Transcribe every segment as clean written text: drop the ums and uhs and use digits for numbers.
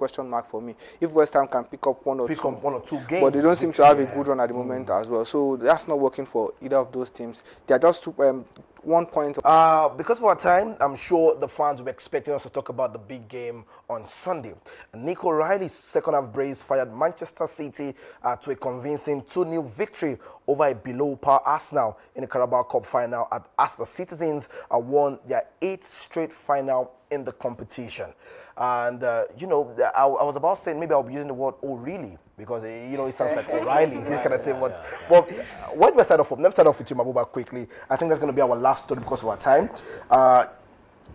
question mark for me. If West Ham can pick up one or two games, but they don't seem to have a good run at the moment as well. So that's not working for either of those teams. They are just 1 point. Because of our time, I'm sure the fans will be expecting us to talk about the big game on Sunday. Nico Riley's second half brace fired Manchester City to a convincing 2-0 victory over a below-par Arsenal in the Carabao Cup final as the citizens won their 8th straight final in the competition. And, you know, I was about saying maybe I'll be using the word, oh, really? Because, you know, it sounds like O'Reilly, this kind of thing. But what do I start off with? Let me start off with you, Mabuba, quickly. I think that's going to be our last story because of our time.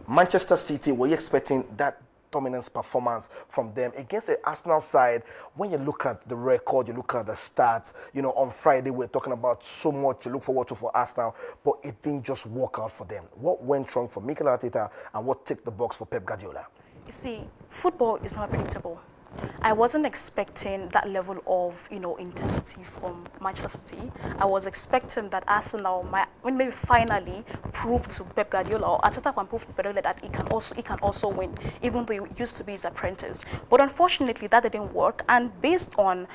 Manchester City, were you expecting that dominance performance from them against the Arsenal side? When you look at the record, you look at the stats, you know, on Friday we're talking about so much to look forward to for Arsenal, but it didn't just work out for them. What went wrong for Mikel Arteta and what ticked the box for Pep Guardiola? You see, football is not predictable. I wasn't expecting that level of, you know, intensity from Manchester City. I was expecting that Arsenal might maybe finally prove to Pep Guardiola, or Arteta can prove to Pep Guardiola that he can also win, even though he used to be his apprentice. But unfortunately, that didn't work. And based on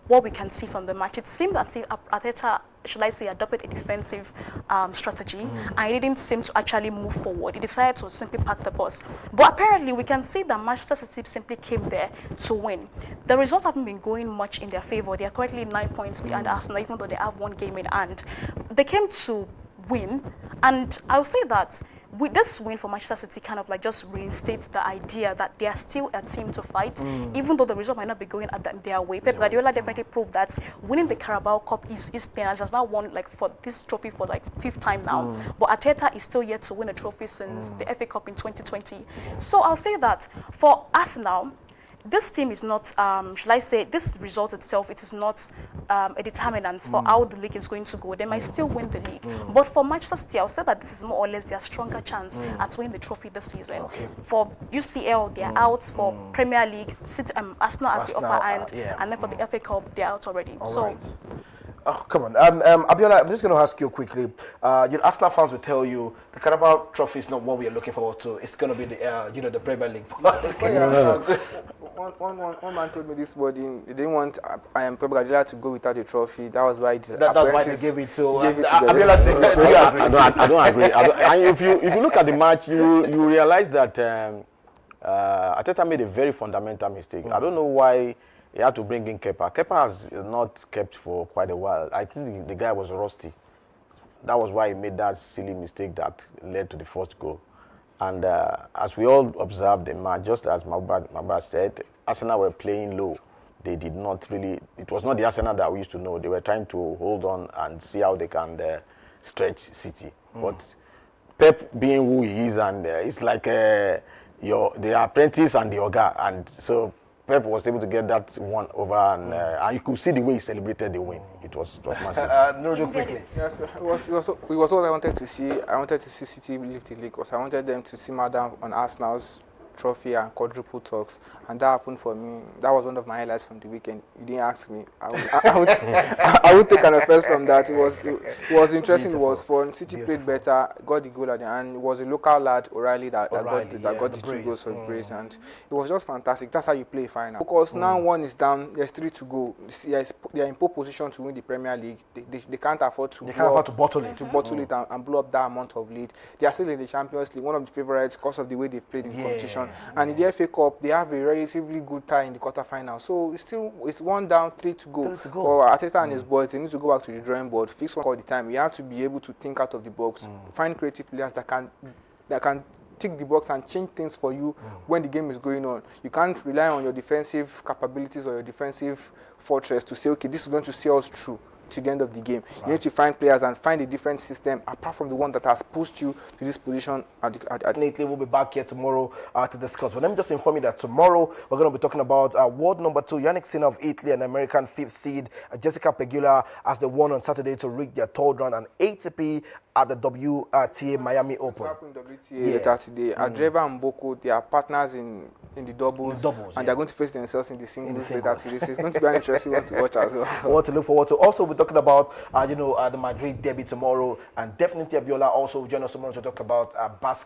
what we can see from the match, it seemed that Arteta, should I say, adopted a defensive strategy, and he didn't seem to actually move forward. He decided to simply park the bus. But apparently, we can see that Manchester City simply came there to win. The results haven't been going much in their favor. They are currently 9 points behind Arsenal, even though they have 1 game in hand. They came to win, and I would say that with this win for Manchester City kind of like just reinstates the idea that they are still a team to fight, even though the result might not be going at their way. Pep Guardiola definitely proved that winning the Carabao Cup is thing, and has now won like for this trophy for like 5th time now. But Arteta is still yet to win a trophy since the FA Cup in 2020. So I'll say that for Arsenal, this team is not, shall I say, this result itself, it is not a determinant for how the league is going to go. They might still win the league. But for Manchester City, I'll say that this is more or less their stronger chance at winning the trophy this season. For UCL, they're out. For Premier League, Arsenal as the upper end. And then for the FA Cup, they're out already. Oh, come on. Abiola, I'm just going to ask you quickly. Arsenal fans will tell you the Carabao Trophy is not what we are looking forward to. It's going to be the, the Premier League. One man told me this morning they didn't want Pep Guardiola to go without a trophy. That was why that's why they gave it to Abiola. I don't agree. And if you look at the match, you realize that Arteta made a very fundamental mistake. I don't know why he had to bring in Kepa. Kepa has not kept for quite a while. I think the guy was rusty. That was why he made that silly mistake that led to the first goal. And as we all observed the match, just as Maba said, Arsenal were playing low. They did not really, it was not the Arsenal that we used to know. They were trying to hold on and see how they can stretch City. But Pep being who he is, and it's like the apprentice and the Oga. And so Pep was able to get that one over, and you could see the way he celebrated the win. It was massive. No, quickly. Yes, it was what I wanted to see. I wanted to see City lift the league because I wanted them to simmer down on Arsenal's trophy and quadruple talks, and that happened for me. That was one of my highlights from the weekend. You didn't ask me. I would take an offense from that. It was interesting. Beautiful. It was fun. City played better, got the goal at the end. It was a local lad, O'Reilly, that got the 2 goals for the brace, and it was just fantastic. That's how you play final. Because now 1 is down, there's 3 to go. They are in pole position to win the Premier League. They can't afford to. They can't afford to bottle it. And blow up that amount of lead. They are still in the Champions League, one of the favorites because of the way they've played in the competition. And in the FA Cup, they have a relatively good tie in the quarterfinal. So it's 1 down, 3 to go. For Arteta and his boys, they need to go back to the drawing board, fix one all the time. You have to be able to think out of the box, find creative players that can tick the box and change things for you when the game is going on. You can't rely on your defensive capabilities or your defensive fortress to say, okay, this is going to see us through to the end of the game. You need to find players and find a different system apart from the one that has pushed you to this position. We'll be back here tomorrow to discuss. But let me just inform you that tomorrow we're going to be talking about world number 2, Yannick Sinner of Italy, and American 5th seed Jessica Pegula, as they won on Saturday to reach their 3rd round and ATP at the WTA Miami Open. WTA later today. Adreva and Boko, they are partners in the doubles, and they're going to face themselves in the singles later today. So it's going to be an interesting one to watch as well. What to look forward to. Also, we're talking about the Madrid derby tomorrow, and definitely Abiola also will join us tomorrow to talk about basketball.